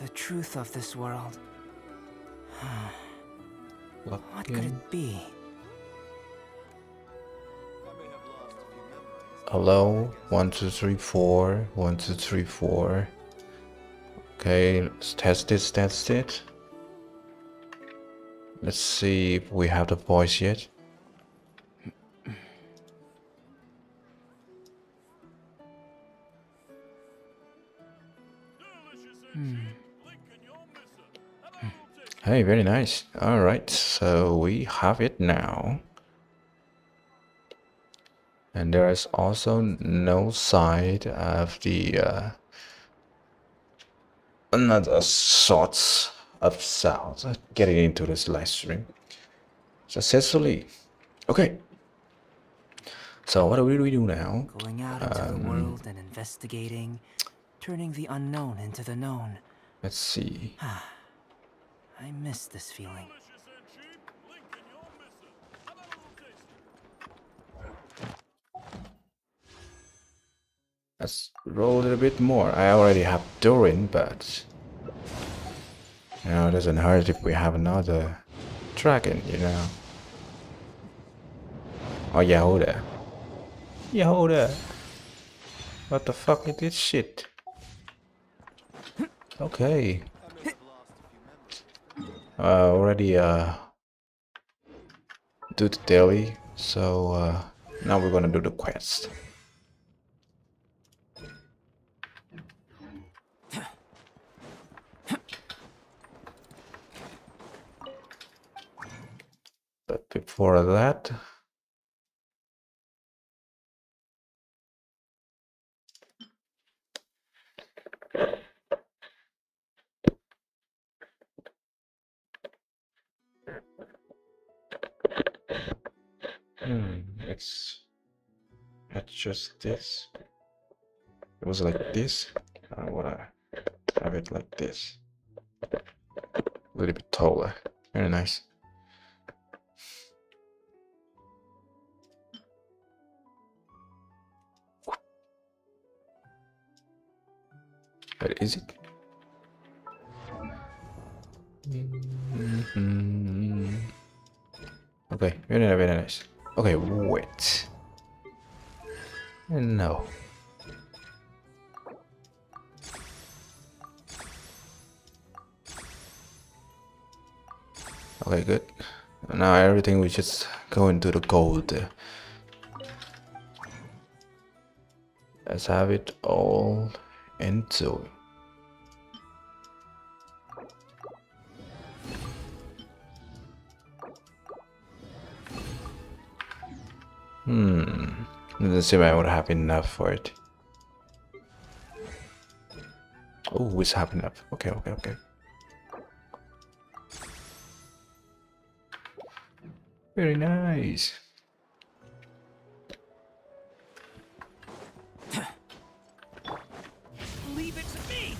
the truth of this world. What could Login. it be? Hello, 1 2 3 4 1 2 3 4. Okay, let's test it. Let's see if we have the voice yet. Hey, very nice. Alright, so we have it now. And there is also no side of the another sorts of sounds getting into this live stream successfully. Okay. So what do we do now? Going out into the world and investigating, turning the unknown into the known. Let's see. I miss this feeling. Let's roll a little bit more. I already have Dorin, but you know, it doesn't hurt if we have another dragon, you know. Oh, Yehoda. Yehoda. What the fuck is this shit? Okay. Already do the daily, so now we're gonna do the quest. But before that, let's adjust this. It was like this. I wanna have it like this. A little bit taller. Very nice. But is it? Okay, very nice. Okay, wait. No. Okay, good. Now everything we just go into the gold. Let's have it all into. Let's see if I would have enough for it. Oh, it's have enough. Okay. Very nice. Leave it to me!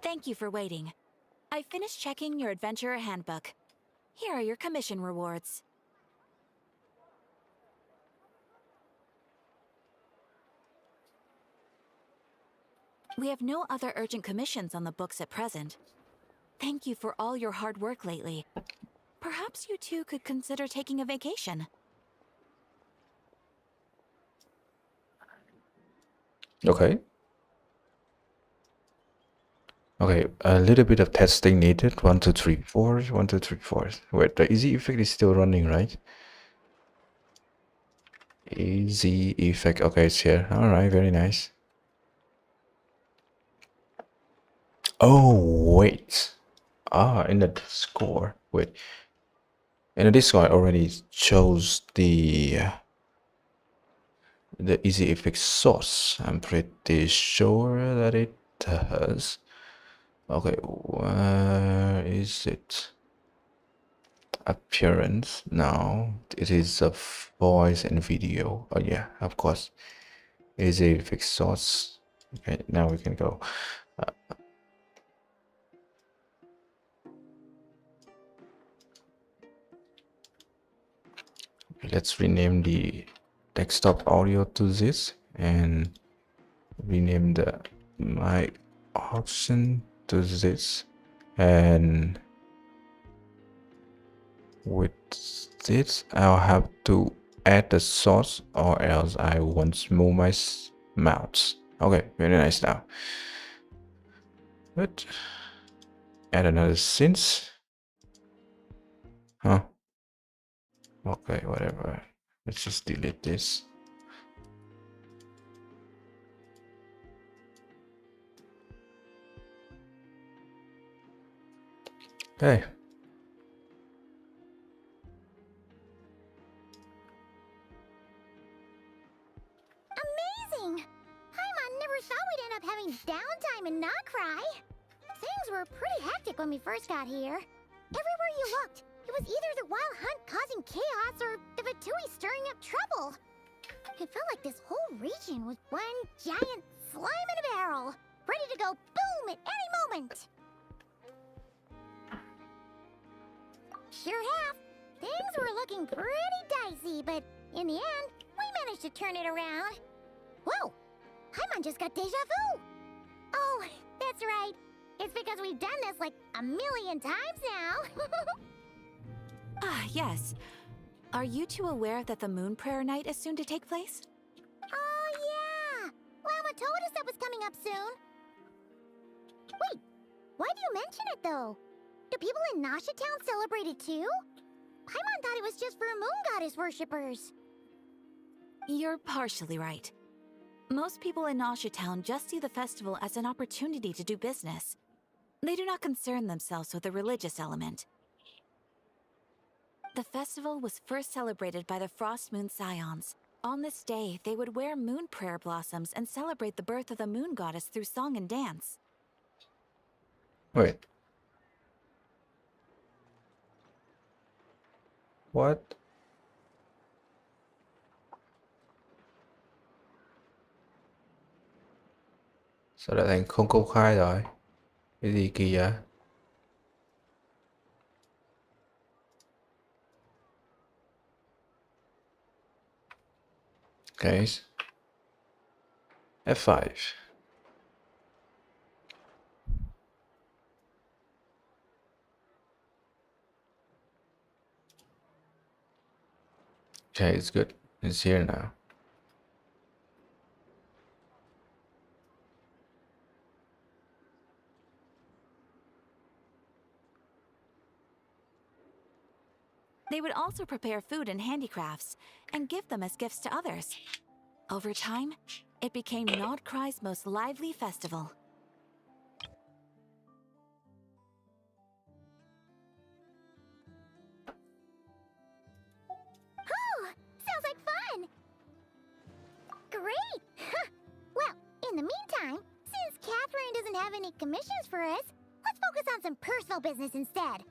Thank you for waiting. I finished checking your adventurer handbook. Here are your commission rewards. We have no other urgent commissions on the books at present. Thank you for all your hard work lately. Perhaps you two could consider taking a vacation. Okay. Okay, a little bit of testing needed. 1 2 3 4 1 2 3 4. Wait, the easy effect is still running, right? Easy effect. Okay, it's here. All right, very nice. Oh wait. In the score. Wait. In the Discord, I already chose the easy effect source. I'm pretty sure that it does. Okay, where is it? Appearance. No, it is a voice and video. Oh yeah, of course. Easy effect source. Okay, now we can go. Let's rename the desktop audio to this and rename the my option to this, and with this I'll have to add the source or else I won't move my mouse. Okay, very nice now. But add another synth. Huh? Okay, whatever. Let's just delete this. Okay. Amazing! Paimon never thought we'd end up having downtime and not cry. Things were pretty hectic when we first got here. Everywhere you looked, it was either the wild hunt causing chaos or the Vatui stirring up trouble. It felt like this whole region was one giant slime in a barrel, ready to go boom at any moment. Sure have. Things were looking pretty dicey, but in the end, we managed to turn it around. Whoa! Paimon just got deja vu! Oh, that's right. It's because we've done this like a million times now. Ah, yes. Are you two aware that the Moon Prayer Night is soon to take place? Oh, yeah! Llama told us that was coming up soon. Wait, why do you mention it, though? Do people in Nasha Town celebrate it, too? Paimon thought it was just for Moon Goddess worshippers. You're partially right. Most people in Nasha Town just see the festival as an opportunity to do business. They do not concern themselves with the religious element. The festival was first celebrated by the Frost Moon Scions. On this day, they would wear moon prayer blossoms and celebrate the birth of the moon goddess through song and dance. Wait. What? Sao lại thành không công khai rồi? Cái gì kỳ vậy? Okay. F5. Okay, it's good. It's here now. They would also prepare food and handicrafts and give them as gifts to others. Over time, it became Nordkrei's most lively festival. Oh, sounds like fun! Great! Well, in the meantime, since Catherine doesn't have any commissions for us, let's focus on some personal business instead.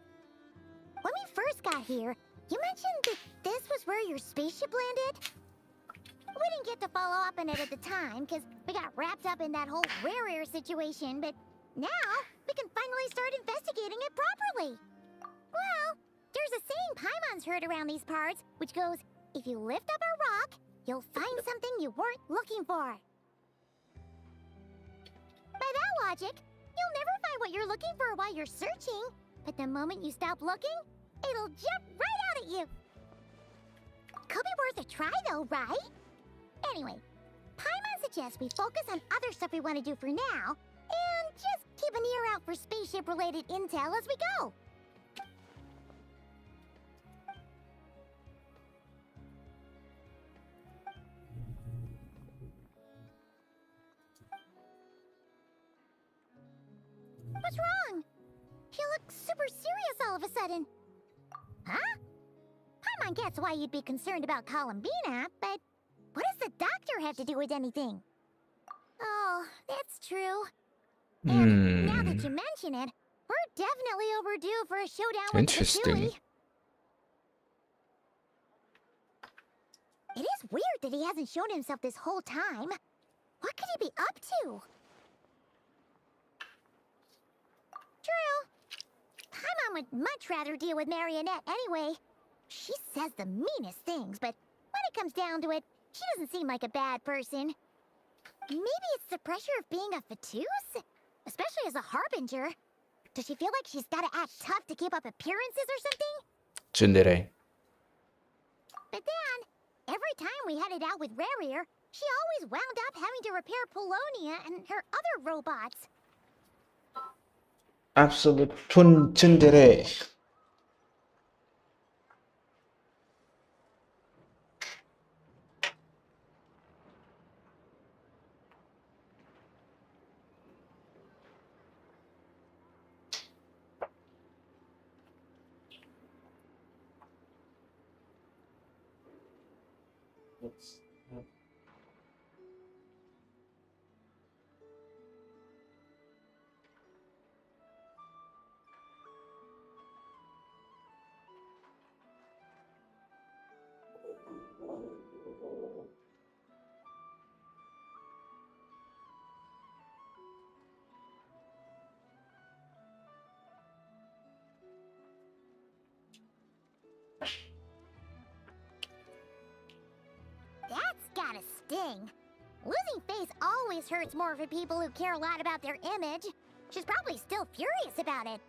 When we first got here, you mentioned that this was where your spaceship landed? We didn't get to follow up on it at the time, because we got wrapped up in that whole rare situation, but now we can finally start investigating it properly. Well, there's a saying Paimon's heard around these parts, which goes, if you lift up a rock, you'll find something you weren't looking for. By that logic, you'll never find what you're looking for while you're searching, but the moment you stop looking, it'll jump right out at you. Could be worth a try though, right? Anyway, Paimon suggests we focus on other stuff we want to do for now, and just keep an ear out for spaceship-related intel as we go. What's wrong? You look super serious all of a sudden. Huh? Paimon gets why you'd be concerned about Columbina, but what does the doctor have to do with anything? Oh, that's true. And now that you mention it, we're definitely overdue for a showdown with Interesting. the Vatui. It is weird that he hasn't shown himself this whole time. What could he be up to? True. Paimon would much rather deal with Marionette anyway. She says the meanest things, but when it comes down to it, She doesn't seem like a bad person. Maybe it's the pressure of being a Fatuse? Especially as a Harbinger. Does she feel like she's gotta act tough to keep up appearances or something? Tsundere. But then, every time we headed out with Rarier, she always wound up having to repair Polonia and her other robots. Absolute Tun Tsundere. That's gotta sting. Losing face always hurts more for people who care a lot about their image. She's probably still furious about it.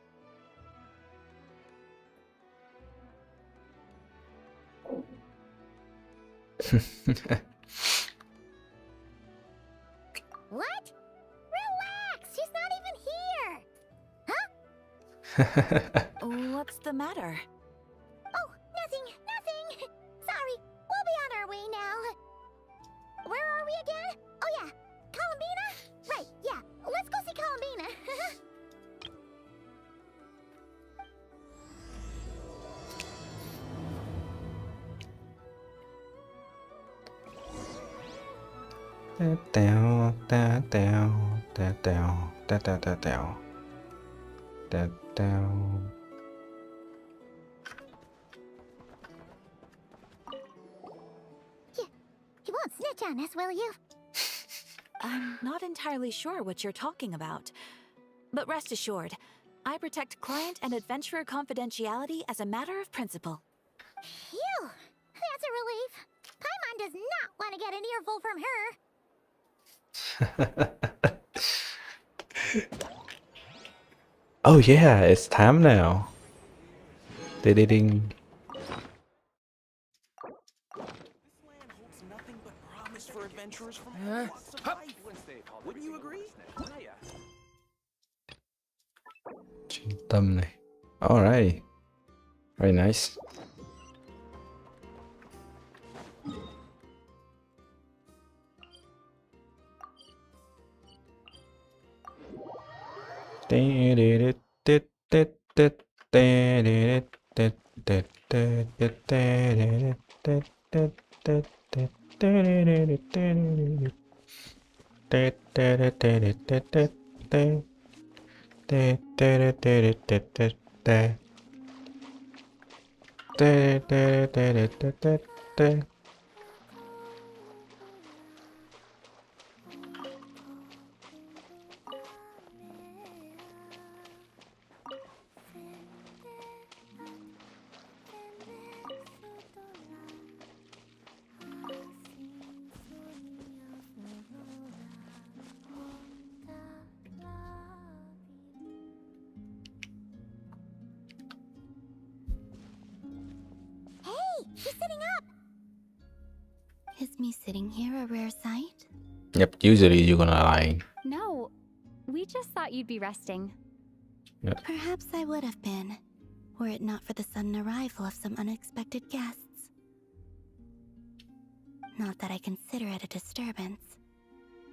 What? Relax! She's not even here! What's the matter? Oh, nothing. Sorry, we'll be on our way now. Where are we again? Oh yeah, Columbina? Right, yeah, let's go see Columbina. You won't snitch on us, will you? I'm not entirely sure what you're talking about. But rest assured, I protect client and adventurer confidentiality as a matter of principle. Phew, that's a relief. Paimon does not want to get an earful from her. Oh yeah, it's time now. Ding. Nothing but promise for adventurers from all walks of life. Wouldn't you agree? Tâm này. Alright. Very nice. She's sitting up. Is me sitting here a rare sight? Yep, usually you're gonna lie. No, we just thought you'd be resting. Perhaps I would have been, were it not for the sudden arrival of some unexpected guests. Not that I consider it a disturbance.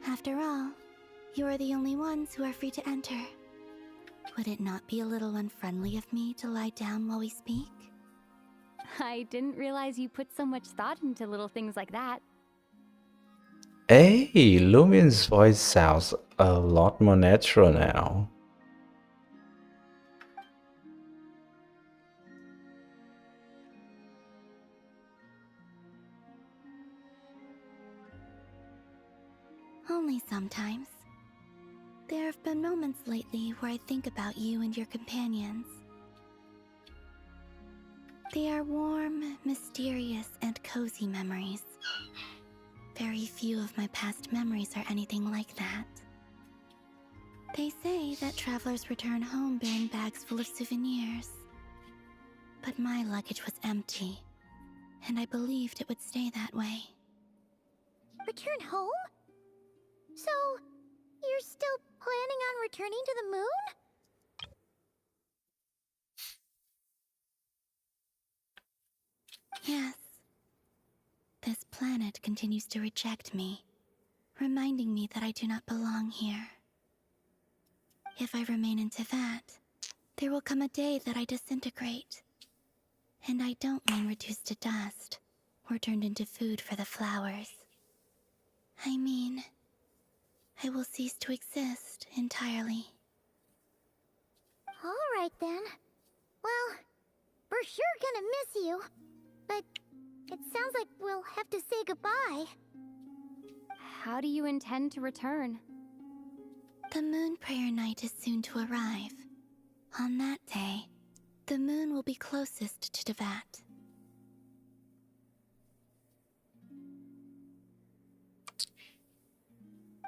After all, you are the only ones who are free to enter. Would it not be a little unfriendly of me to lie down while we speak? I didn't realize you put so much thought into little things like that. Hey, Lumien's voice sounds a lot more natural now. Only sometimes. There have been moments lately where I think about you and your companions. They are warm, mysterious, and cozy memories. Very few of my past memories are anything like that. They say that travelers return home bearing bags full of souvenirs. But my luggage was empty, and I believed it would stay that way. Return home? So, you're still planning on returning to the moon? Yes. This planet continues to reject me, reminding me that I do not belong here. If I remain in Teyvat, there will come a day that I disintegrate. And I don't mean reduced to dust, or turned into food for the flowers. I mean, I will cease to exist entirely. Alright then. Well, we're sure gonna miss you. But it sounds like we'll have to say goodbye. How do you intend to return? The moon prayer night is soon to arrive. On that day, the moon will be closest to Teyvat.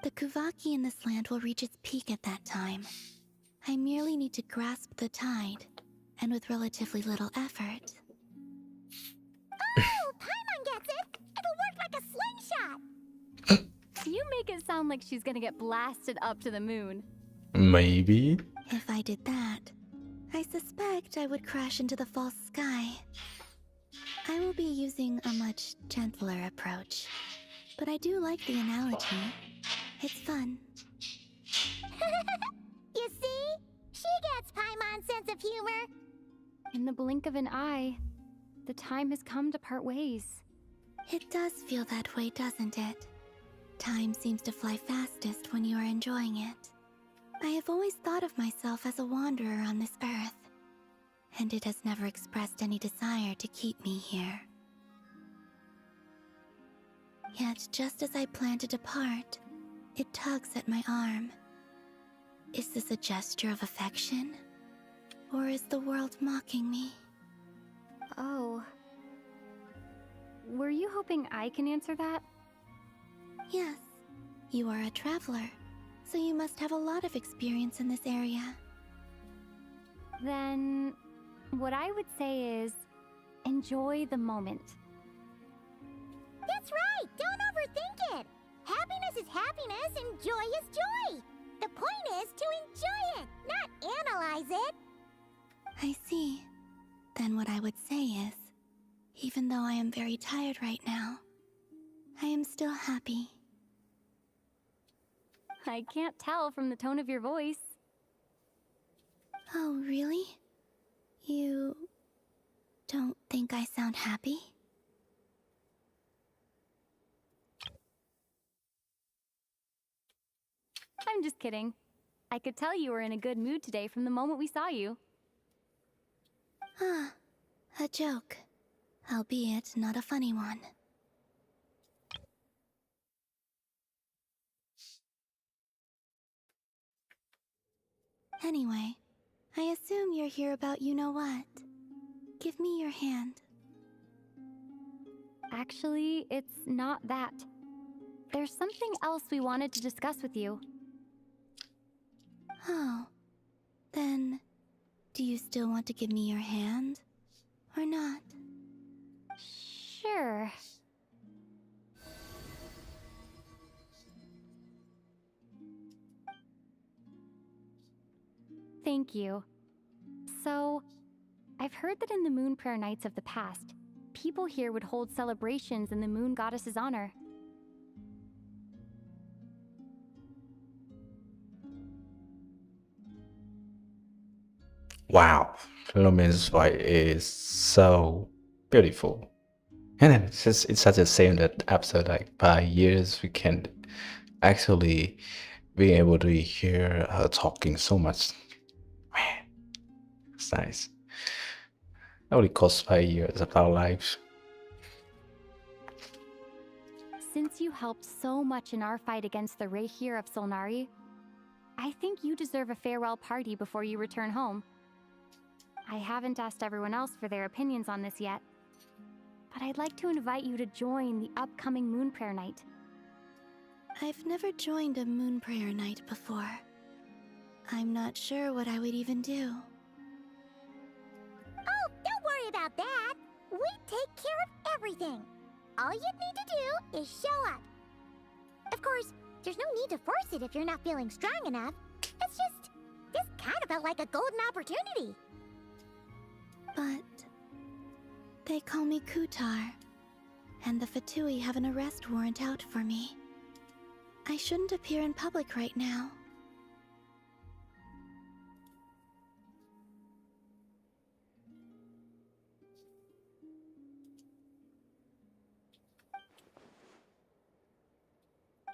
The Kuvaki in this land will reach its peak at that time. I merely need to grasp the tide, and with relatively little effort. Oh, Paimon gets it! It'll work like a slingshot! You make it sound like she's gonna get blasted up to the moon. Maybe. If I did that, I suspect I would crash into the false sky. I will be using a much gentler approach, but I do like the analogy. It's fun. You see? She gets Paimon's sense of humor. In the blink of an eye, the time has come to part ways. It does feel that way, doesn't it? Time seems to fly fastest when you are enjoying it. I have always thought of myself as a wanderer on this earth, and it has never expressed any desire to keep me here. Yet, just as I plan to depart, it tugs at my arm. Is this a gesture of affection? Or is the world mocking me? Oh. Were you hoping I can answer that? Yes, you are a traveler, so you must have a lot of experience in this area. Then, what I would say is, enjoy the moment. That's right! Don't overthink it! Happiness is happiness and joy is joy! The point is to enjoy it, not analyze it! I see. Then what I would say is, even though I am very tired right now, I am still happy. I can't tell from the tone of your voice. Oh, really? You don't think I sound happy? I'm just kidding. I could tell you were in a good mood today from the moment we saw you. Ah, a joke. Albeit not a funny one. Anyway, I assume you're here about you-know-what. Give me your hand. Actually, it's not that. There's something else we wanted to discuss with you. Oh, then do you still want to give me your hand? Or not? Sure. Thank you. So, I've heard that in the moon prayer nights of the past, people here would hold celebrations in the moon goddess's honor. Wow. Lumin's voice is so beautiful. And then it's such a shame that after like 5 years we can actually be able to hear her talking so much. Man, it's nice. It only cost 5 years of our lives. Since you helped so much in our fight against the Reihir of Solnari, I think you deserve a farewell party before you return home. I haven't asked everyone else for their opinions on this yet, but I'd like to invite you to join the upcoming Moon Prayer Night. I've never joined a moon prayer night before. I'm not sure what I would even do. Oh, don't worry about that. We take care of everything. All you need to do is show up. Of course, there's no need to force it if you're not feeling strong enough. It's just, this kind of felt like a golden opportunity. But they call me Kutar, and the Fatui have an arrest warrant out for me. I shouldn't appear in public right now.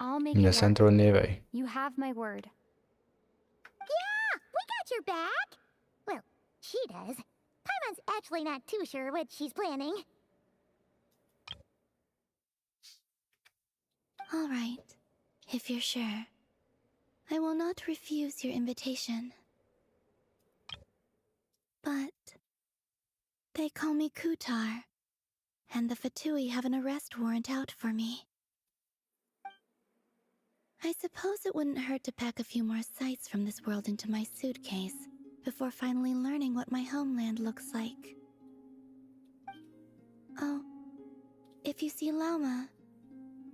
I'll make In it the work. Centro Neve. You have my word. Yeah, we got your back. Well, she does. Paimon's actually not too sure what she's planning. All right, if you're sure. I will not refuse your invitation. But they call me Kutar, and the Fatui have an arrest warrant out for me. I suppose it wouldn't hurt to pack a few more sights from this world into my suitcase before finally learning what my homeland looks like. Oh, if you see Lauma,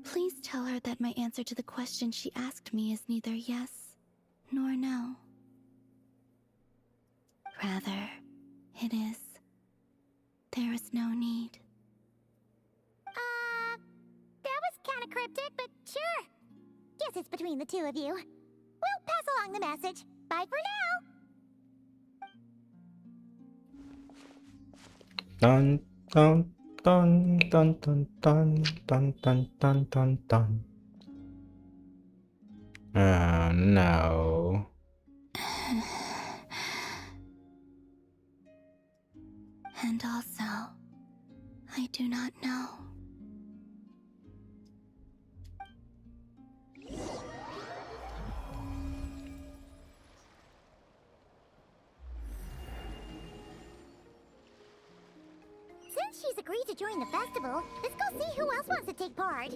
please tell her that my answer to the question she asked me is neither yes nor no. Rather, it is. There is no need. That was kind of cryptic, but sure. Guess it's between the two of you. We'll pass along the message. Bye for now. Dun dun dun dun dun dun dun dun dun dun dun. Oh no. And also, I do not know. Since she's agreed to join the festival, let's go see who else wants to take part.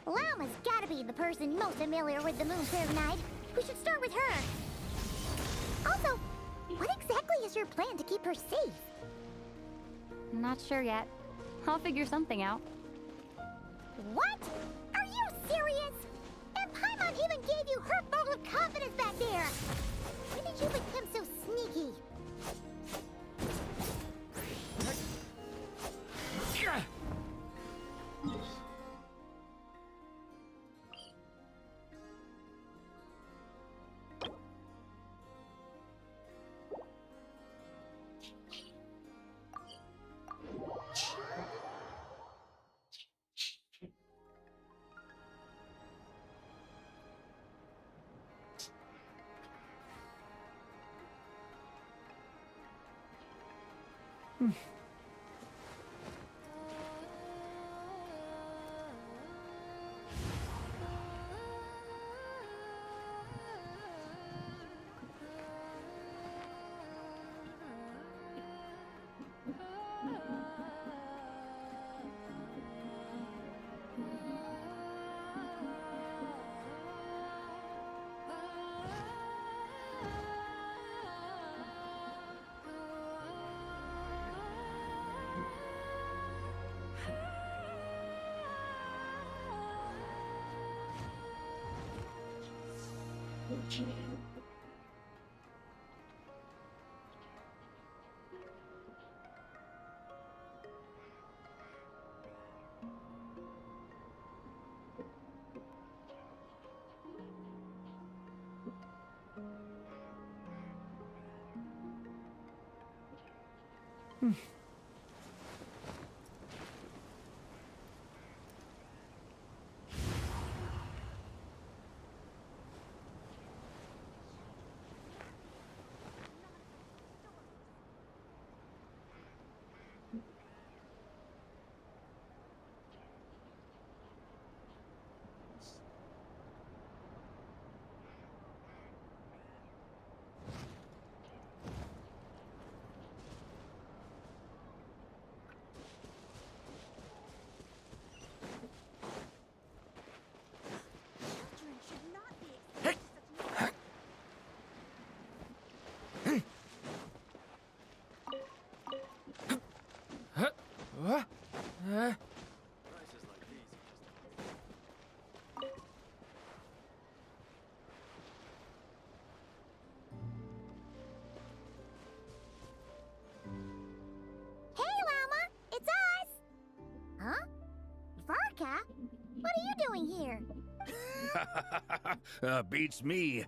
Lauma's gotta be the person most familiar with the Moon Fair Night. We should start with her. Also, what exactly is your plan to keep her safe? Not sure yet. I'll figure something out. What? Are you serious? And Paimon even gave you her vote of confidence back there. When did you become so sneaky? doing here? Beats me.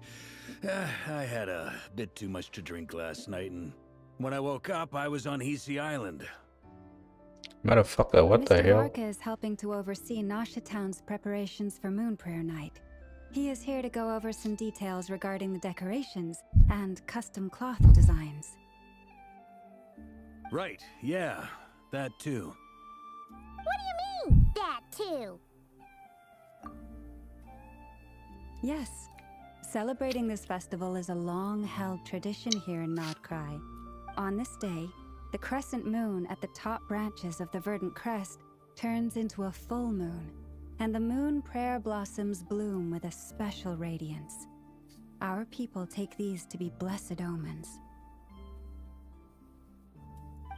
I had a bit too much to drink last night, and when I woke up, I was on Hisi Island. Motherfucker, what the Mr. hell? Lorca is helping to oversee Nasha Town's preparations for Moon Prayer Night. He is here to go over some details regarding the decorations and custom cloth designs. Right, yeah, that too. What do you mean, that too? Yes, celebrating this festival is a long-held tradition here in Nodcry. On this day, the crescent moon at the top branches of the verdant crest turns into a full moon, and the moon prayer blossoms bloom with a special radiance. Our people take these to be blessed omens.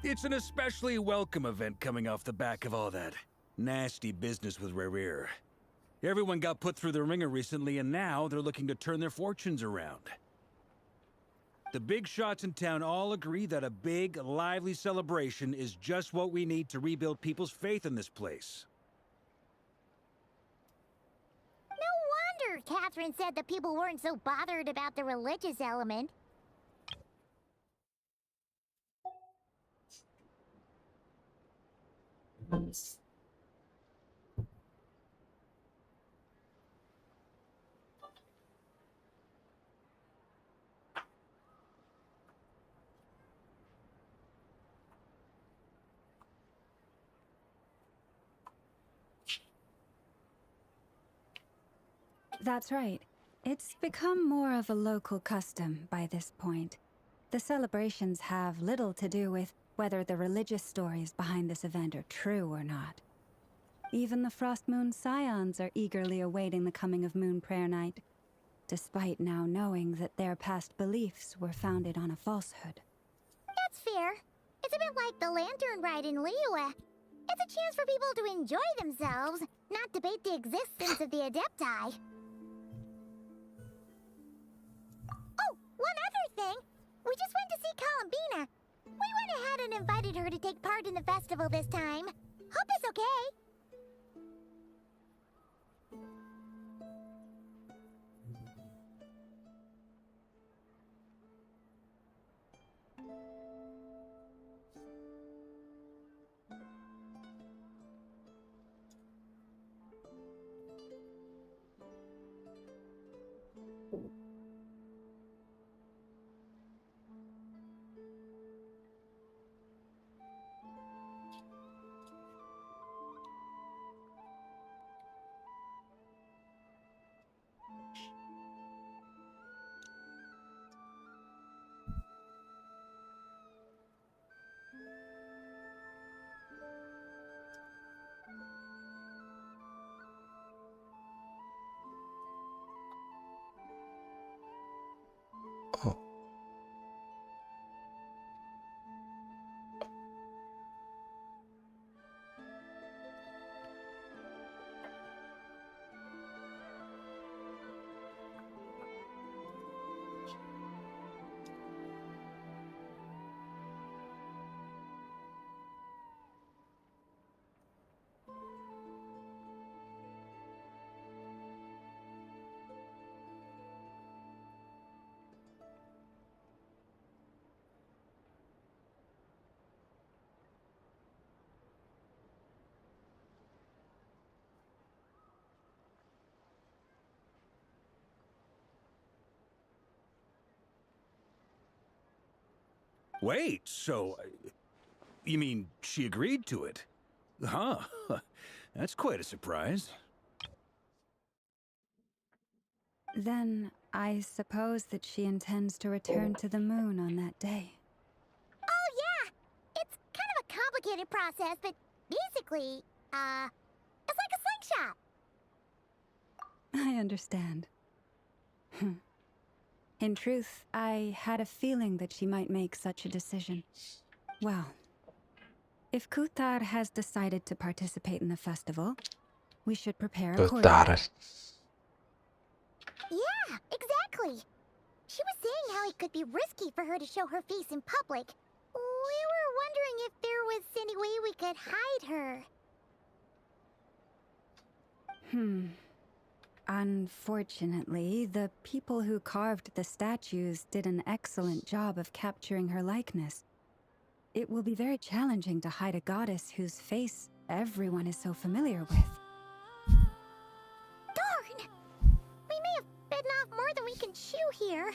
It's an especially welcome event coming off the back of all that nasty business with Rare. Everyone got put through the ringer recently, and now they're looking to turn their fortunes around. The big shots in town all agree that a big, lively celebration is just what we need to rebuild people's faith in this place. No wonder Catherine said that people weren't so bothered about the religious element. That's right. It's become more of a local custom by this point. The celebrations have little to do with whether the religious stories behind this event are true or not. Even the Frost Moon Scions are eagerly awaiting the coming of Moon Prayer Night, despite now knowing that their past beliefs were founded on a falsehood. That's fair. It's a bit like the lantern ride in Liyue. It's a chance for people to enjoy themselves, not debate the existence of the Adepti. Oh, one other thing. We just went to see Columbina. We went ahead and invited her to take part in the festival this time. Hope it's okay. Oh. Wait, so... you mean she agreed to it? Huh. That's quite a surprise. Then I suppose that she intends to return to the moon on that day. Oh, yeah! It's kind of a complicated process, but basically, it's like a slingshot. I understand. In truth, I had a feeling that she might make such a decision. Well, if Kuthar has decided to participate in the festival, we should prepare accordingly. Kuthar. Yeah, exactly. She was saying how it could be risky for her to show her face in public. We were wondering if there was any way we could hide her. Unfortunately, the people who carved the statues did an excellent job of capturing her likeness. It will be very challenging to hide a goddess whose face everyone is so familiar with. Darn! We may have bitten off more than we can chew here.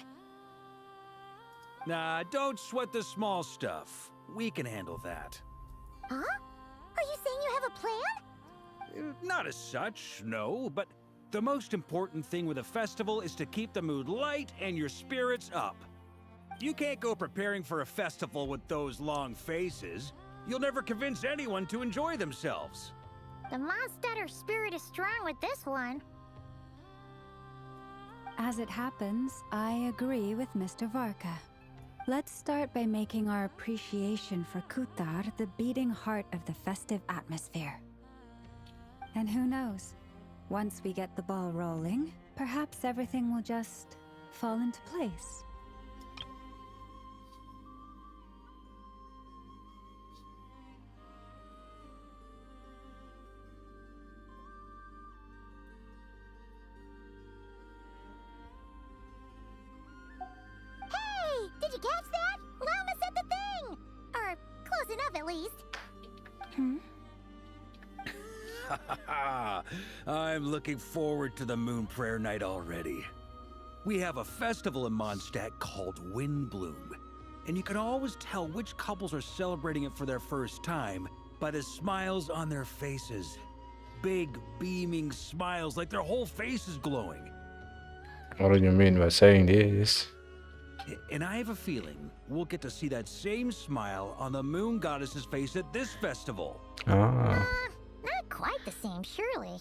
Nah, don't sweat the small stuff. We can handle that. Huh? Are you saying you have a plan? Not as such, no, but the most important thing with a festival is to keep the mood light and your spirits up. You can't go preparing for a festival with those long faces. You'll never convince anyone to enjoy themselves. The Mondstatter spirit is strong with this one. As it happens, I agree with Mr. Varka. Let's start by making our appreciation for Kutar the beating heart of the festive atmosphere. And who knows? Once we get the ball rolling, perhaps everything will just fall into place. Hey! Did you catch that? Llama said the thing! Or close enough at least. I'm looking forward to the Moon Prayer Night already. We have a festival in Mondstadt called Windbloom, and you can always tell which couples are celebrating it for their first time by the smiles on their faces. Big, beaming smiles like their whole face is glowing. What do you mean by saying this? And I have a feeling we'll get to see that same smile on the Moon Goddess's face at this festival. Ah. Not quite the same, surely.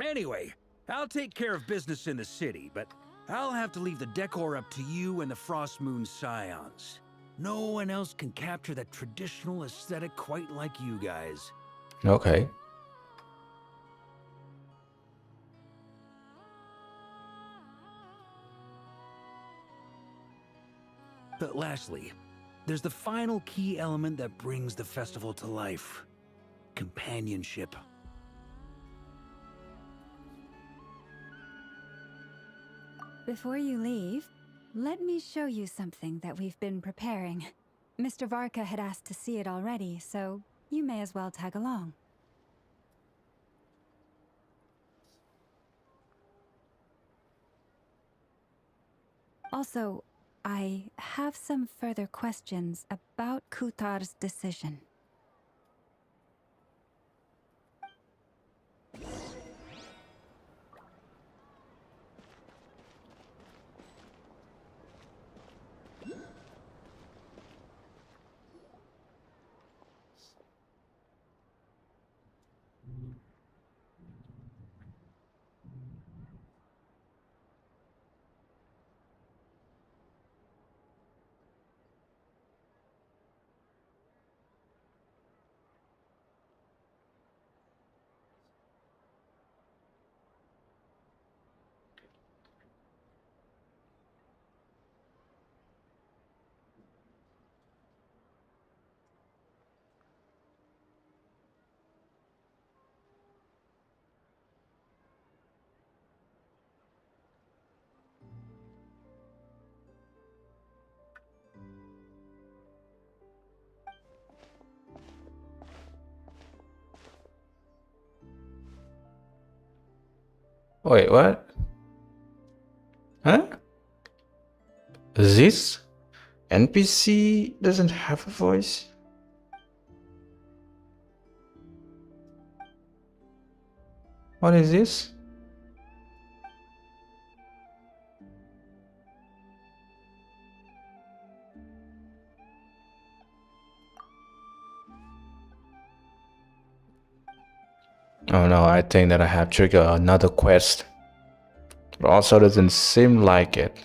Anyway, I'll take care of business in the city, but I'll have to leave the decor up to you and the Frost Moon Scions. No one else can capture that traditional aesthetic quite like you guys. Okay. But lastly, there's the final key element that brings the festival to life. Companionship. Before you leave, let me show you something that we've been preparing. Mr. Varka had asked to see it already, so you may as well tag along. Also, I have some further questions about Kutar's decision. Wait, what? Huh? This NPC doesn't have a voice? What is this? Oh no, I think that I have triggered another quest. But also doesn't seem like it.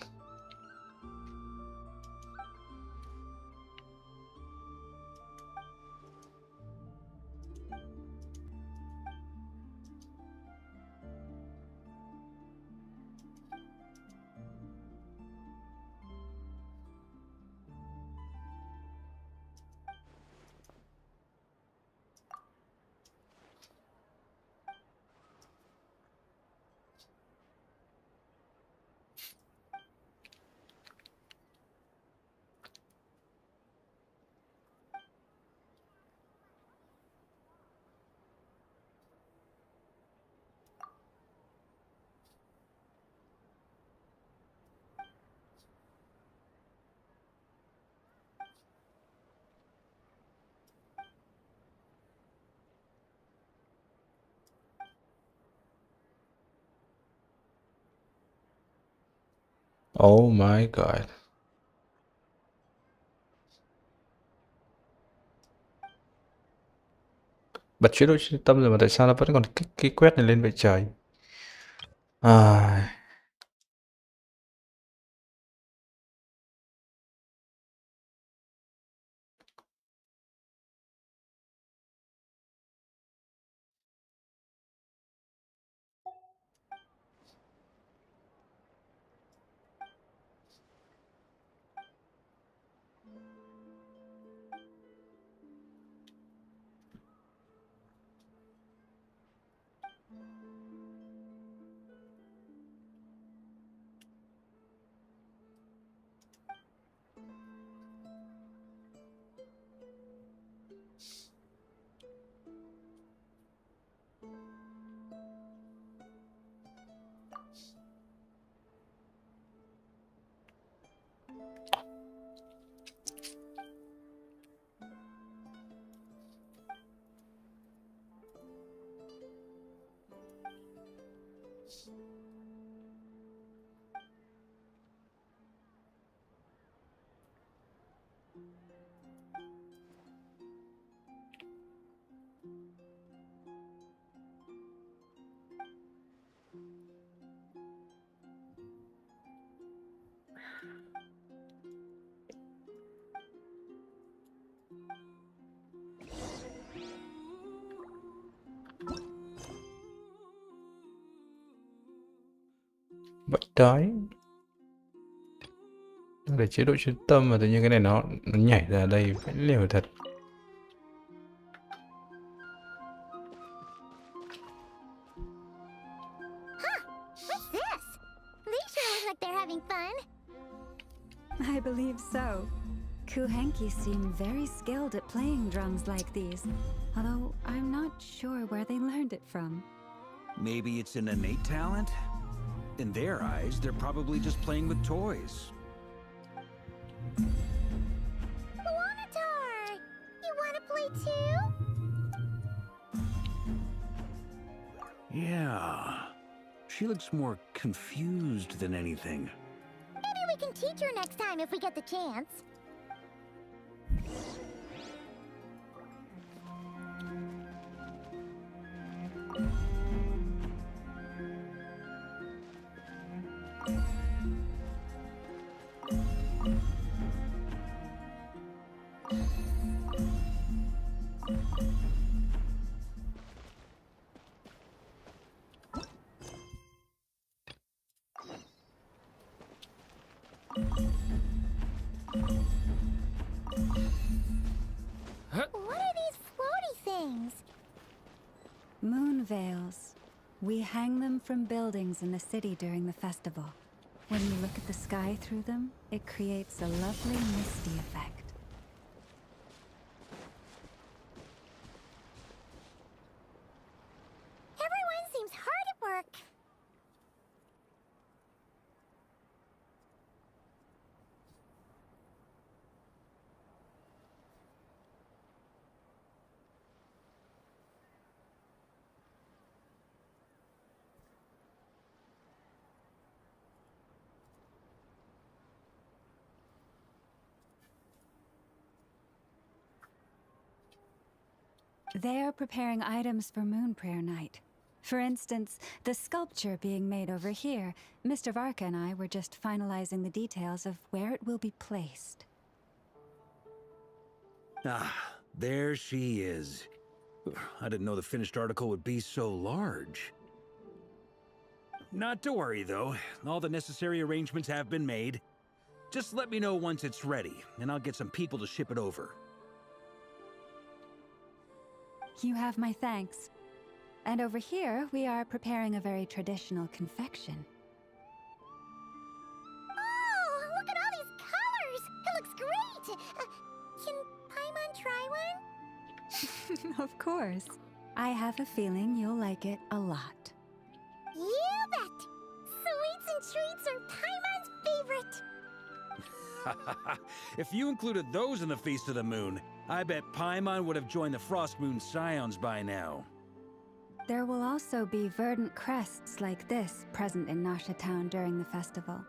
Oh my god. Bật chế độ trung tâm rồi mà tại sao nó vẫn còn cái quét này lên vậy trời? À, vậy đấy. Để chế độ trung tâm mà tự nhiên cái này nó nhảy ra đây vẫn liều thật. What's this? These sure look like they're having fun. I believe so. Kuhenki seem very skilled at playing drums like these, although I'm not sure where they learned it from. Maybe it's an innate talent? In their eyes, they're probably just playing with toys. Wanatar! You wanna play too? Yeah. She looks more confused than anything. Maybe we can teach her next time if we get the chance. What are these floaty things? Moon veils. We hang them from buildings in the city during the festival. When you look at the sky through them, it creates a lovely misty effect. Everyone seems hard at work. They are preparing items for Moon Prayer Night. For instance, the sculpture being made over here, Mr. Varka and I were just finalizing the details of where it will be placed. Ah, there she is. I didn't know the finished article would be so large. Not to worry, though. All the necessary arrangements have been made. Just let me know once it's ready, and I'll get some people to ship it over. You have my thanks. And over here, we are preparing a very traditional confection. Oh, look at all these colors! It looks great! Can Paimon try one? Of course. I have a feeling you'll like it a lot. You bet! Sweets and treats are Paimon's favorite. If you included those in the Feast of the Moon, I bet Paimon would have joined the Frost Moon Scions by now. There will also be verdant crests like this present in Nasha Town during the festival.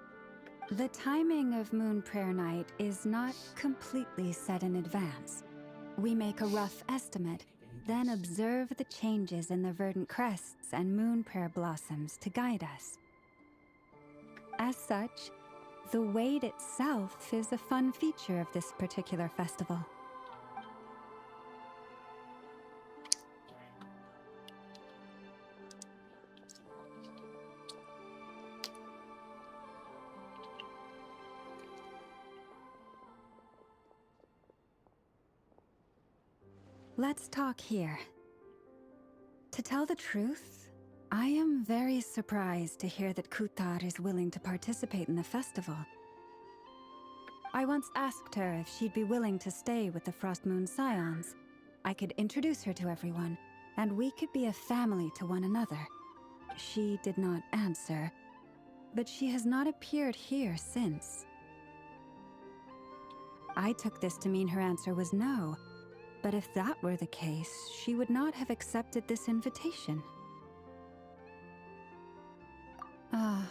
The timing of Moon Prayer Night is not completely set in advance. We make a rough estimate, then observe the changes in the verdant crests and moon prayer blossoms to guide us. As such, the wait itself is a fun feature of this particular festival. Let's talk here. To tell the truth, I am very surprised to hear that Kutar is willing to participate in the festival. I once asked her if she'd be willing to stay with the Frost Moon Scions. I could introduce her to everyone, and we could be a family to one another. She did not answer, but she has not appeared here since. I took this to mean her answer was no. But if that were the case, she would not have accepted this invitation. Ah.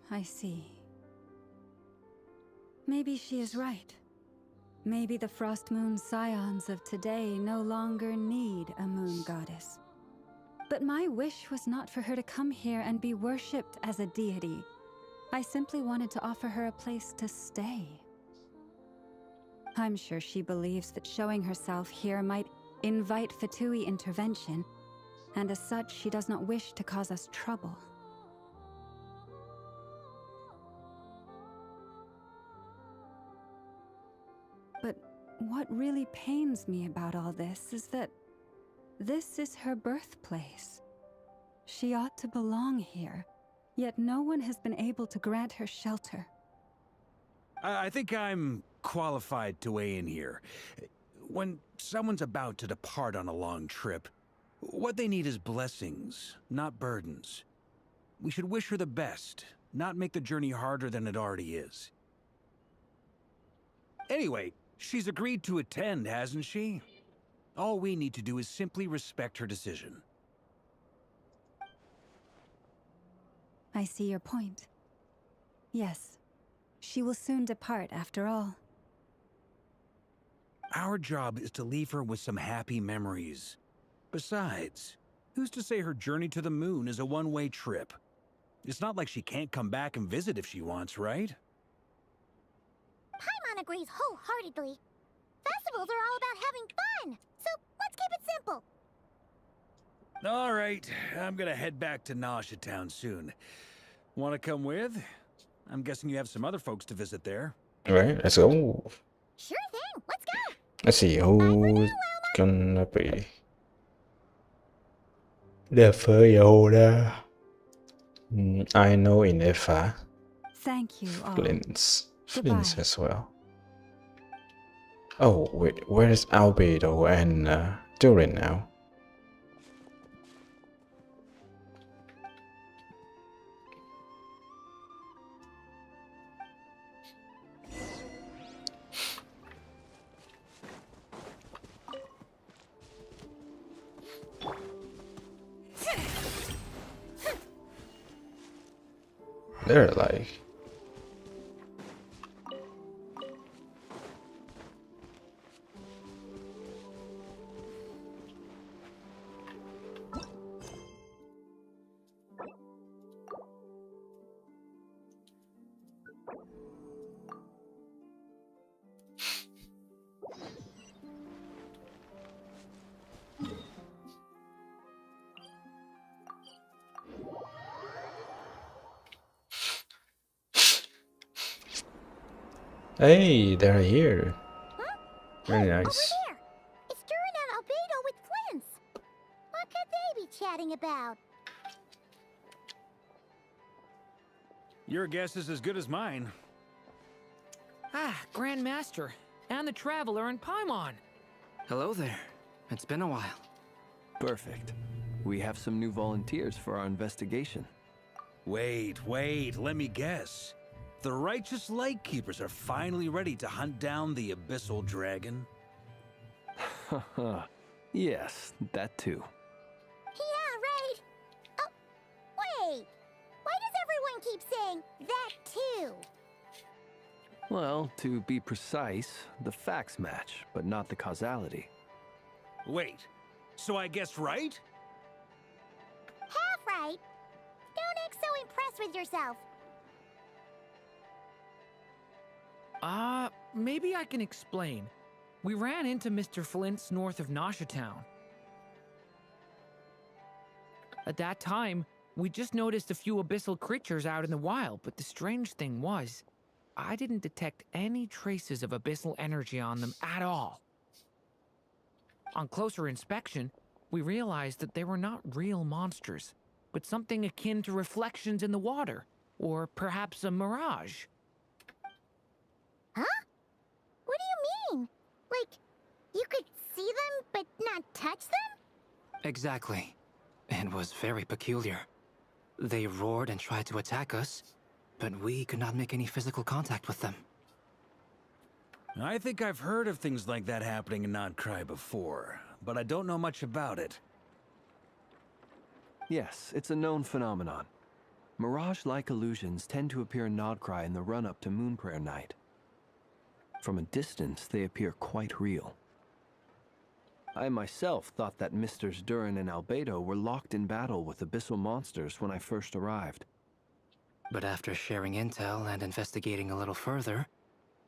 I see. Maybe she is right. Maybe the Frost Moon Scions of today no longer need a moon goddess. But my wish was not for her to come here and be worshipped as a deity. I simply wanted to offer her a place to stay. I'm sure she believes that showing herself here might invite Fatui intervention, and as such, she does not wish to cause us trouble. But what really pains me about all this is that this is her birthplace. She ought to belong here, yet no one has been able to grant her shelter. I think I'm qualified to weigh in here. When someone's about to depart on a long trip, what they need is blessings, not burdens. We should wish her the best, not make the journey harder than it already is. Anyway, she's agreed to attend, hasn't she? All we need to do is simply respect her decision. I see your point. Yes, she will soon depart after all. Our job is to leave her with some happy memories. Besides, who's to say her journey to the moon is a one-way trip? It's not like she can't come back and visit if she wants, right? Paimon agrees wholeheartedly. Festivals are all about having fun, so let's keep it simple. All right, I'm gonna head back to Nasha Town soon. Want to come with? I'm guessing you have some other folks to visit there. Alright, let's go. Sure thing, let's go. Let's see who's gonna be the Yoda. I know Inefa. Thank you all. Flint's Goodbye. as well. Oh wait, where's Albedo and Durin now? They're like hey, they're here. Very Hey, nice. over there. It's Durin and Albedo with Flint's. What could they be chatting about? Your guess is as good as mine. Ah, Grand Master, and the Traveler in Paimon. Hello there. It's been a while. Perfect. We have some new volunteers for our investigation. Wait, let me guess. The righteous Lightkeepers are finally ready to hunt down the Abyssal Dragon? Haha. Yes, that too. Yeah, right. Oh, wait. Why does everyone keep saying that too? Well, to be precise, the facts match, but not the causality. Wait, so I guessed right? Half right. Don't act so impressed with yourself. Maybe I can explain. We ran into Mr. Flint's north of Nasha Town. At that time, we just noticed a few abyssal creatures out in the wild, but the strange thing was, I didn't detect any traces of abyssal energy on them at all. On closer inspection, we realized that they were not real monsters, but something akin to reflections in the water, or perhaps a mirage. Huh? What do you mean? Like, you could see them but not touch them? Exactly. It was very peculiar. They roared and tried to attack us, but we could not make any physical contact with them. I think I've heard of things like that happening in Nodcry before, but I don't know much about it. Yes, it's a known phenomenon. Mirage-like illusions tend to appear in Nodcry in the run-up to Moonprayer Night. From a distance, they appear quite real. I myself thought that Misters Durin and Albedo were locked in battle with abyssal monsters when I first arrived. But after sharing intel and investigating a little further,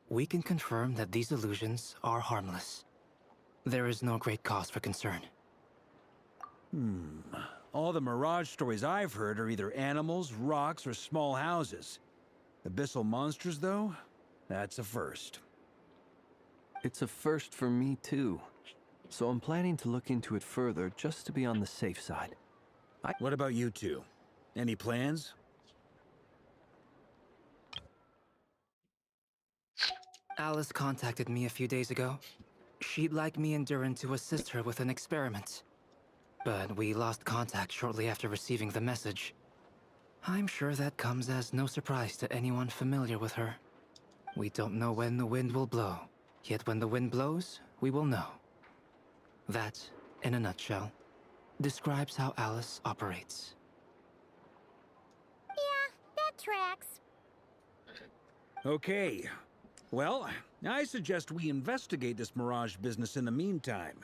we can confirm that these illusions are harmless. There is no great cause for concern. All the Mirage stories I've heard are either animals, rocks, or small houses. Abyssal monsters, though? That's a first. It's a first for me, too. So I'm planning to look into it further just to be on the safe side. What about you two? Any plans? Alice contacted me a few days ago. She'd like me and Durin to assist her with an experiment. But we lost contact shortly after receiving the message. I'm sure that comes as no surprise to anyone familiar with her. We don't know when the wind will blow, yet when the wind blows, we will know. That, in a nutshell, describes how Alice operates. Yeah, that tracks. Okay. Well, I suggest we investigate this Mirage business in the meantime.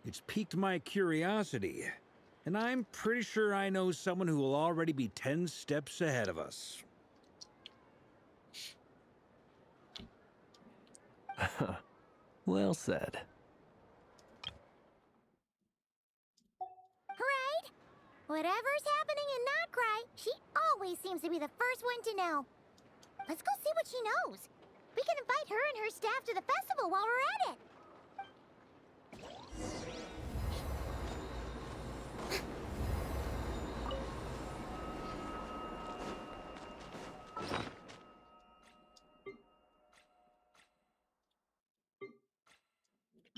It's piqued my curiosity, and I'm pretty sure I know someone who will already be 10 steps ahead of us. Well said. Right? Whatever's happening in Notcry, she always seems to be the first one to know. Let's go see what she knows. We can invite her and her staff to the festival while we're at it.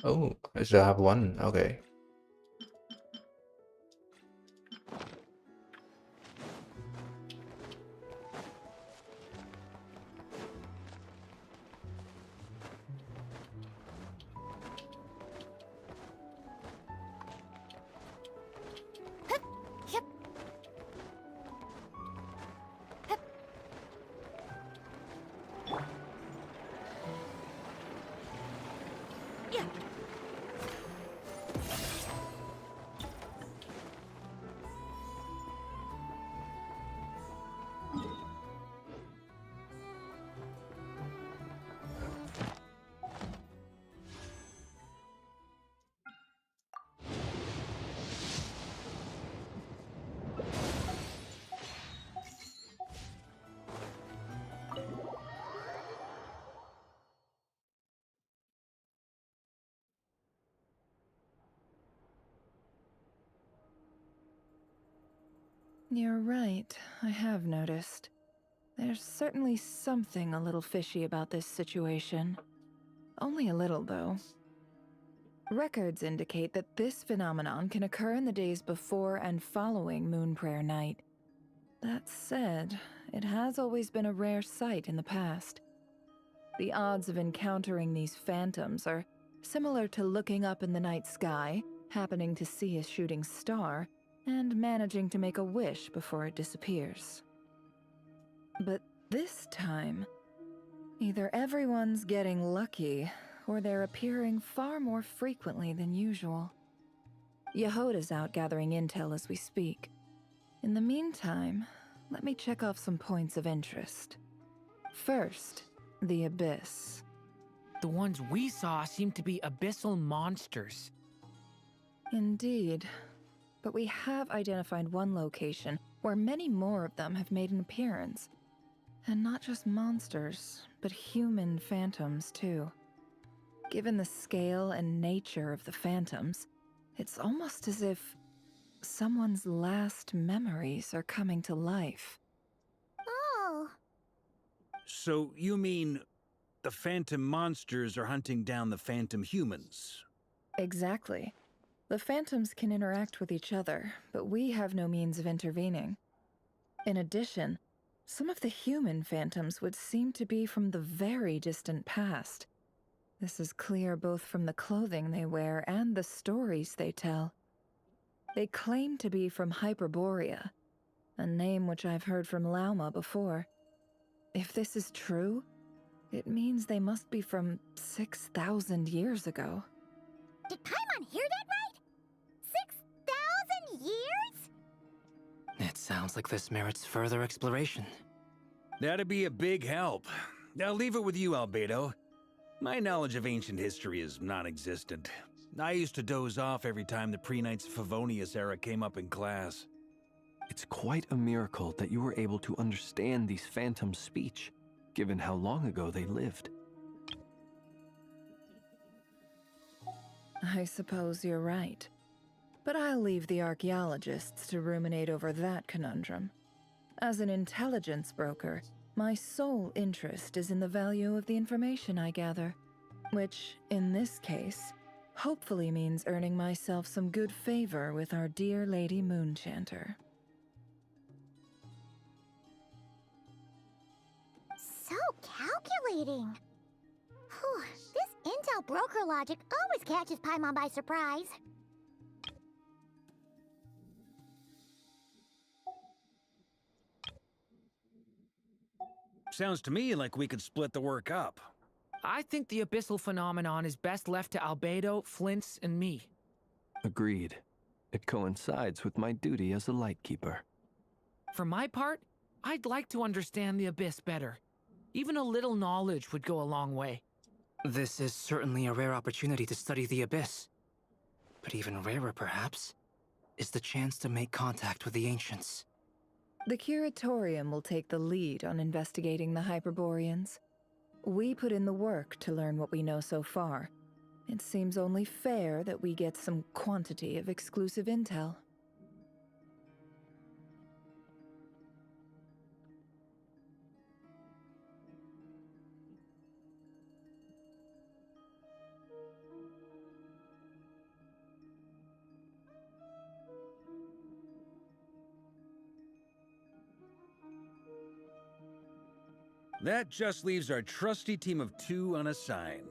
Oh, I still have one. Okay. Yep. Yeah. You're right, I have noticed. There's certainly something a little fishy about this situation. Only a little, though. Records indicate that this phenomenon can occur in the days before and following Moon Prayer Night. That said, it has always been a rare sight in the past. The odds of encountering these phantoms are similar to looking up in the night sky, happening to see a shooting star, and managing to make a wish before it disappears. But this time, either everyone's getting lucky, or they're appearing far more frequently than usual. Yehoda's out gathering intel as we speak. In the meantime, let me check off some points of interest. First, the Abyss. The ones we saw seem to be abyssal monsters. Indeed. But we have identified one location where many more of them have made an appearance. And not just monsters, but human phantoms, too. Given the scale and nature of the phantoms, it's almost as if someone's last memories are coming to life. Oh. So you mean the phantom monsters are hunting down the phantom humans? Exactly. The phantoms can interact with each other, but we have no means of intervening. In addition, some of the human phantoms would seem to be from the very distant past. This is clear both from the clothing they wear and the stories they tell. They claim to be from Hyperborea, a name which I've heard from Lauma before. If this is true, it means they must be from 6,000 years ago. Did Paimon hear that right? 6,000 years? It sounds like this merits further exploration. That'd be a big help. I'll leave it with you, Albedo. My knowledge of ancient history is non-existent. I used to doze off every time the pre-Knights Favonius era came up in class. It's quite a miracle that you were able to understand these phantoms' speech, given how long ago they lived. I suppose you're right. But I'll leave the archaeologists to ruminate over that conundrum. As an intelligence broker, my sole interest is in the value of the information I gather, which, in this case, hopefully means earning myself some good favor with our dear Lady Moonchanter. So calculating. Whew, this intel broker logic always catches Paimon by surprise. Sounds to me like we could split the work up. I think the abyssal phenomenon is best left to Albedo, Flint's, and me. Agreed. It coincides with my duty as a lightkeeper. For my part, I'd like to understand the abyss better. Even a little knowledge would go a long way. This is certainly a rare opportunity to study the Abyss. But even rarer, perhaps, is the chance to make contact with the Ancients. The Curatorium will take the lead on investigating the Hyperboreans. We put in the work to learn what we know so far. It seems only fair that we get some quantity of exclusive intel. That just leaves our trusty team of 2 unassigned.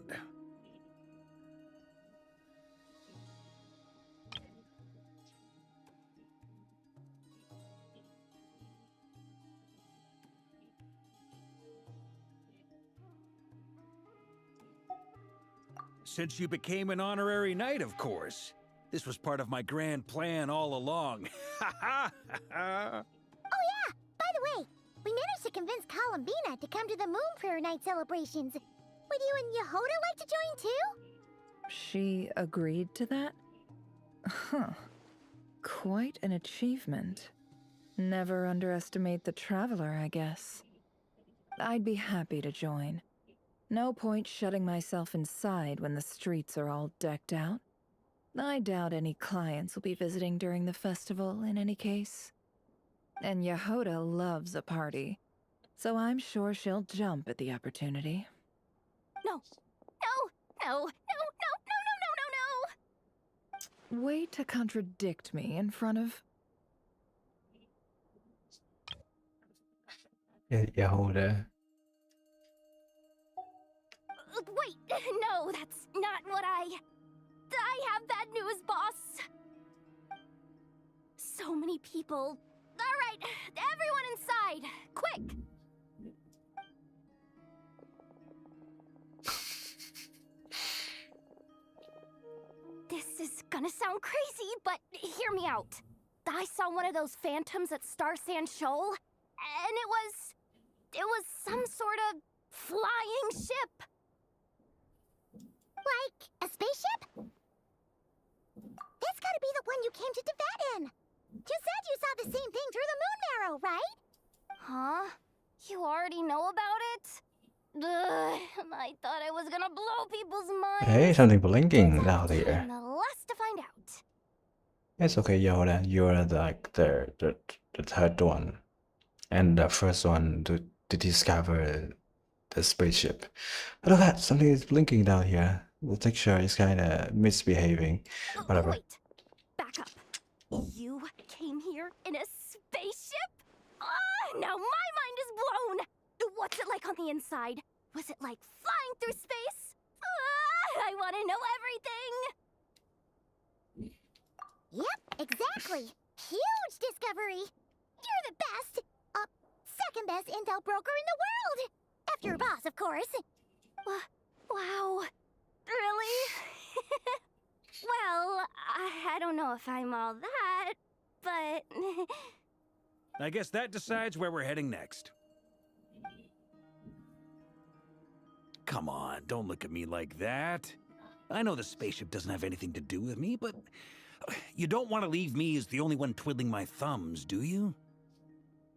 Since you became an honorary knight, of course. This was part of my grand plan all along. Ha ha ha! Oh yeah! By the way, we managed to convince Columbina to come to the Moon Prayer Night celebrations. Would you and Yehoda like to join too? She agreed to that? Huh. Quite an achievement. Never underestimate the traveler, I guess. I'd be happy to join. No point shutting myself inside when the streets are all decked out. I doubt any clients will be visiting during the festival in any case. And Yehoda loves a party, So I'm sure she'll jump at the opportunity. No. No. No. No. No. No. No. No. No. No. Way to contradict me in front of... Yehoda. Wait, no, that's not what I have bad news, boss. So many people. All right, everyone inside, quick. This is gonna sound crazy, but hear me out. I saw one of those phantoms at Star Sand Shoal, and it was some sort of flying ship. Like a spaceship? That's gotta be the one you came to Tibet in. You said you saw the same thing through the moon marrow, right? Huh? You already know about it? Ugh, I thought I was gonna blow people's minds. Hey, something blinking down I'm here. the last to find out. It's okay, Yoda. You're like the third one, and the first one to discover the spaceship. But look at that, something is blinking down here. The texture is kind of misbehaving. Whatever. Wait, back up. You came here in a spaceship? Ah, now my mind is blown. What's it like on the inside? Was it like flying through space? Ah, I want to know everything. Yep, exactly. Huge discovery. You're the best. Second best intel broker in the world. After your boss, of course. Wow. Really? Well, I don't know if I'm all that, but... I guess that decides where we're heading next. Come on, don't look at me like that. I know the spaceship doesn't have anything to do with me, but you don't want to leave me as the only one twiddling my thumbs, do you?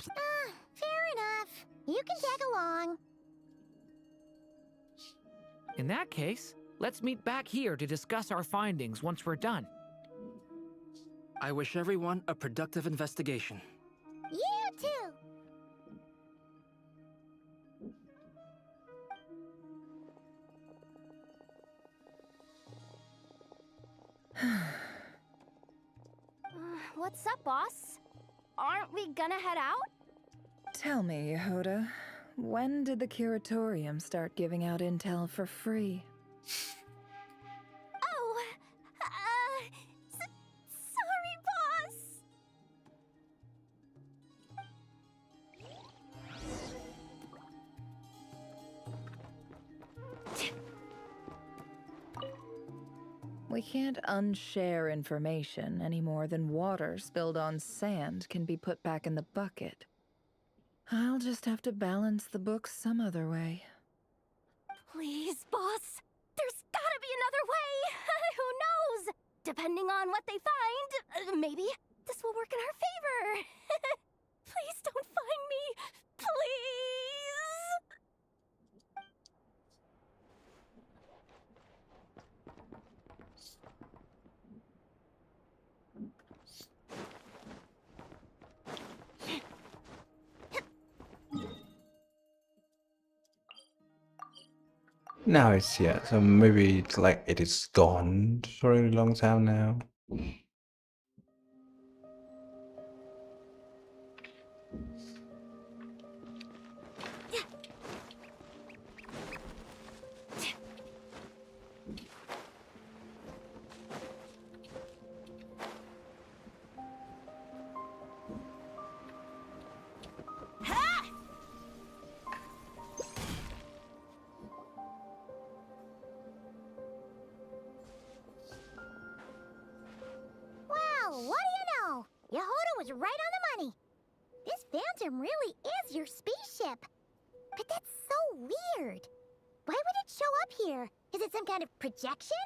Fair enough. You can tag along. In that case, let's meet back here to discuss our findings once we're done. I wish everyone a productive investigation. You too. What's up, boss? Aren't we gonna head out? Tell me, Yehoda, when did the Curatorium start giving out intel for free? Oh, sorry, boss. We can't unshare information any more than water spilled on sand can be put back in the bucket. I'll just have to balance the books some other way. Please, boss. There's gotta be another way. Who knows? Depending on what they find, maybe this will work in our favor. Please don't find me. Please. Now it's here, so maybe it's like it is gone for a really long time now. Well, what do you know? Yehoda was right on the money. This phantom really is your spaceship. But that's so weird. Why would it show up here? Is it some kind of projection?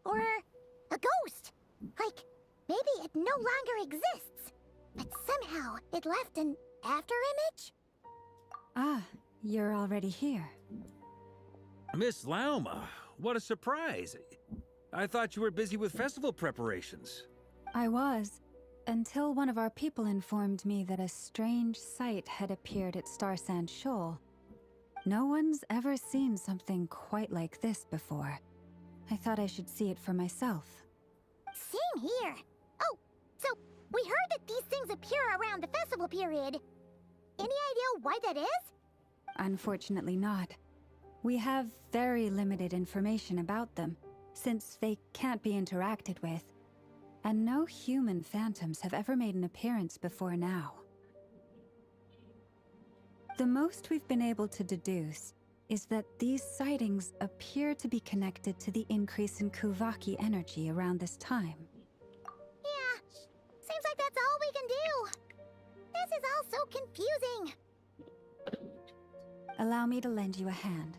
Or a ghost? Like, maybe it no longer exists. But somehow it left an afterimage? Ah, you're already here. Miss Lauma, what a surprise. I thought you were busy with festival preparations. I was, until one of our people informed me that a strange sight had appeared at Star Sand Shoal. No one's ever seen something quite like this before. I thought I should see it for myself. Same here. Oh, so we heard that these things appear around the festival period. Any idea why that is? Unfortunately not. We have very limited information about them, since they can't be interacted with. And no human phantoms have ever made an appearance before now. The most we've been able to deduce is that these sightings appear to be connected to the increase in Kuvaki energy around this time. Yeah, seems like that's all we can do. This is all so confusing. Allow me to lend you a hand.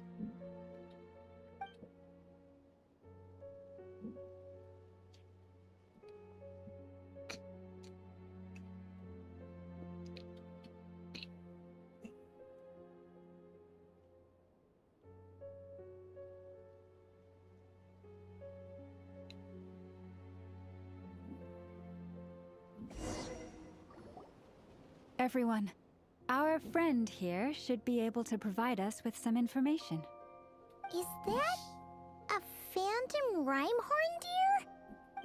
Everyone, our friend here should be able to provide us with some information. Is that a phantom Rhymehorn deer?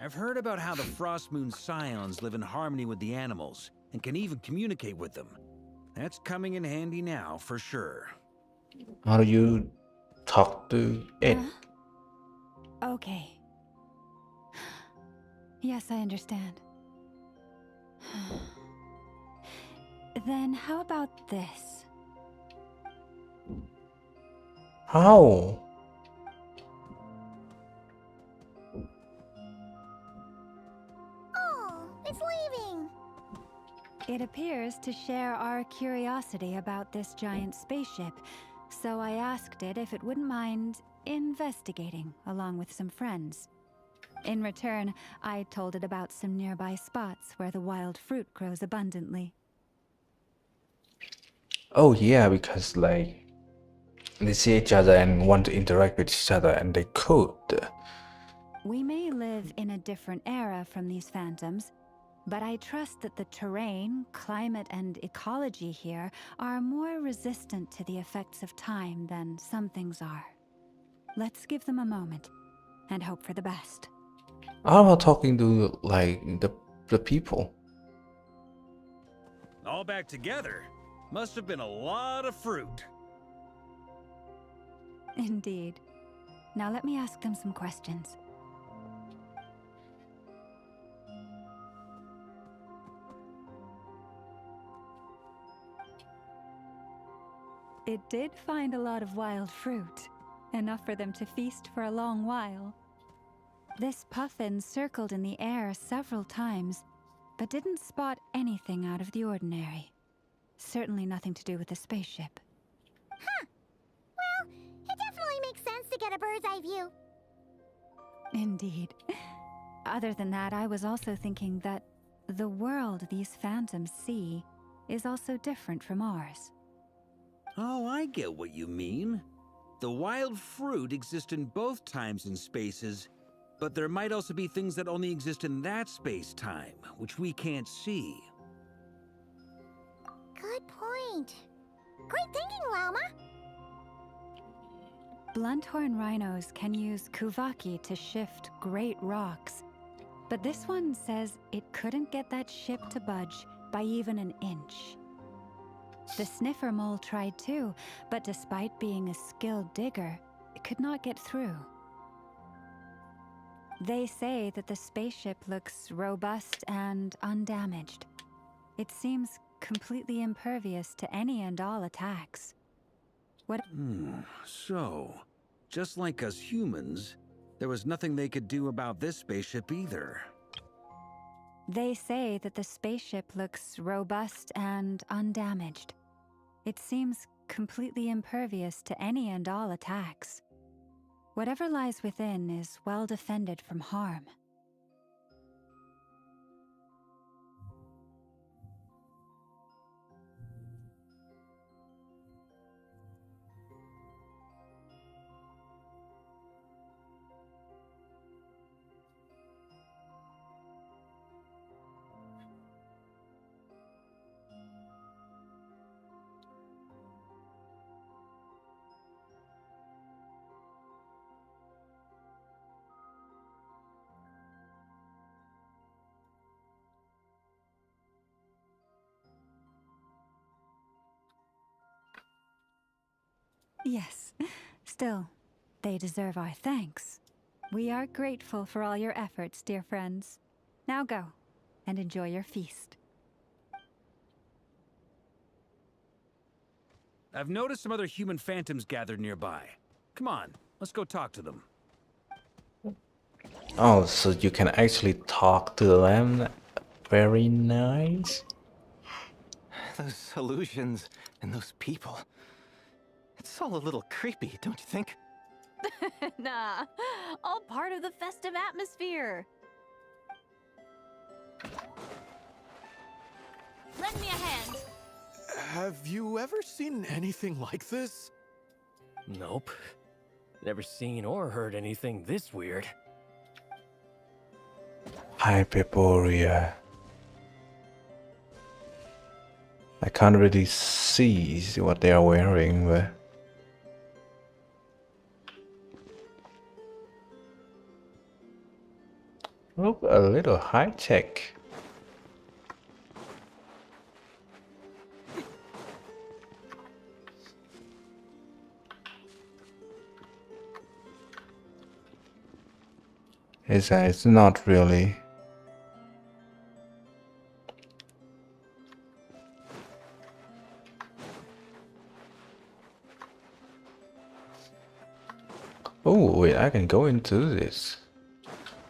I've heard about how the Frost Moon Scions live in harmony with the animals and can even communicate with them. That's coming in handy now, for sure. How do you talk to it? Okay. Yes, I understand. Then how about this? How? Oh, it's leaving. It appears to share our curiosity about this giant spaceship, so I asked it if it wouldn't mind investigating along with some friends. In return, I told it about some nearby spots where the wild fruit grows abundantly. Oh yeah, because like they see each other and want to interact with each other, and they could. We may live in a different era from these phantoms, but I trust that the terrain, climate, and ecology here are more resistant to the effects of time than some things are. Let's give them a moment and hope for the best. How about talking to like the people? All back together. Must have been a lot of fruit. Indeed. Now let me ask them some questions. It did find a lot of wild fruit, enough for them to feast for a long while. This puffin circled in the air several times, but didn't spot anything out of the ordinary. Certainly nothing to do with the spaceship. Huh. Well, it definitely makes sense to get a bird's eye view. Indeed. Other than that, I was also thinking that the world these phantoms see is also different from ours. Oh, I get what you mean. The wild fruit exist in both times and spaces, but there might also be things that only exist in that space-time, which we can't see. Good point. Great thinking, Lauma. Blunthorn rhinos can use Kuvaki to shift great rocks, but this one says it couldn't get that ship to budge by even an inch. The sniffer mole tried too, but despite being a skilled digger, it could not get through. They say that the spaceship looks robust and undamaged. It seems completely impervious to any and all attacks. What? So, just like us humans, there was nothing they could do about this spaceship either. They say that the spaceship looks robust and undamaged. It seems completely impervious to any and all attacks. Whatever lies within is well defended from harm. Yes. Still, they deserve our thanks. We are grateful for all your efforts, dear friends. Now go, and enjoy your feast. I've noticed some other human phantoms gathered nearby. Come on, let's go talk to them. Oh, so you can actually talk to them. Very nice. Those illusions and those people. It's all a little creepy, don't you think? Nah, all part of the festive atmosphere. Lend me a hand. Have you ever seen anything like this? Nope. Never seen or heard anything this weird. Hyperborea. I can't really see what they are wearing, but look a little high tech. It's not really. Oh wait, I can go into this.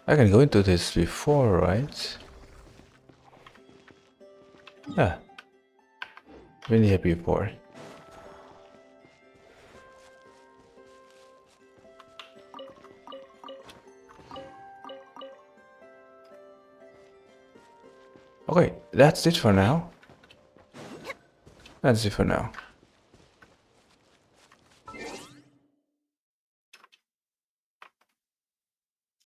I can go into this before, right? Yeah. Been here before. Okay, that's it for now. That's it for now.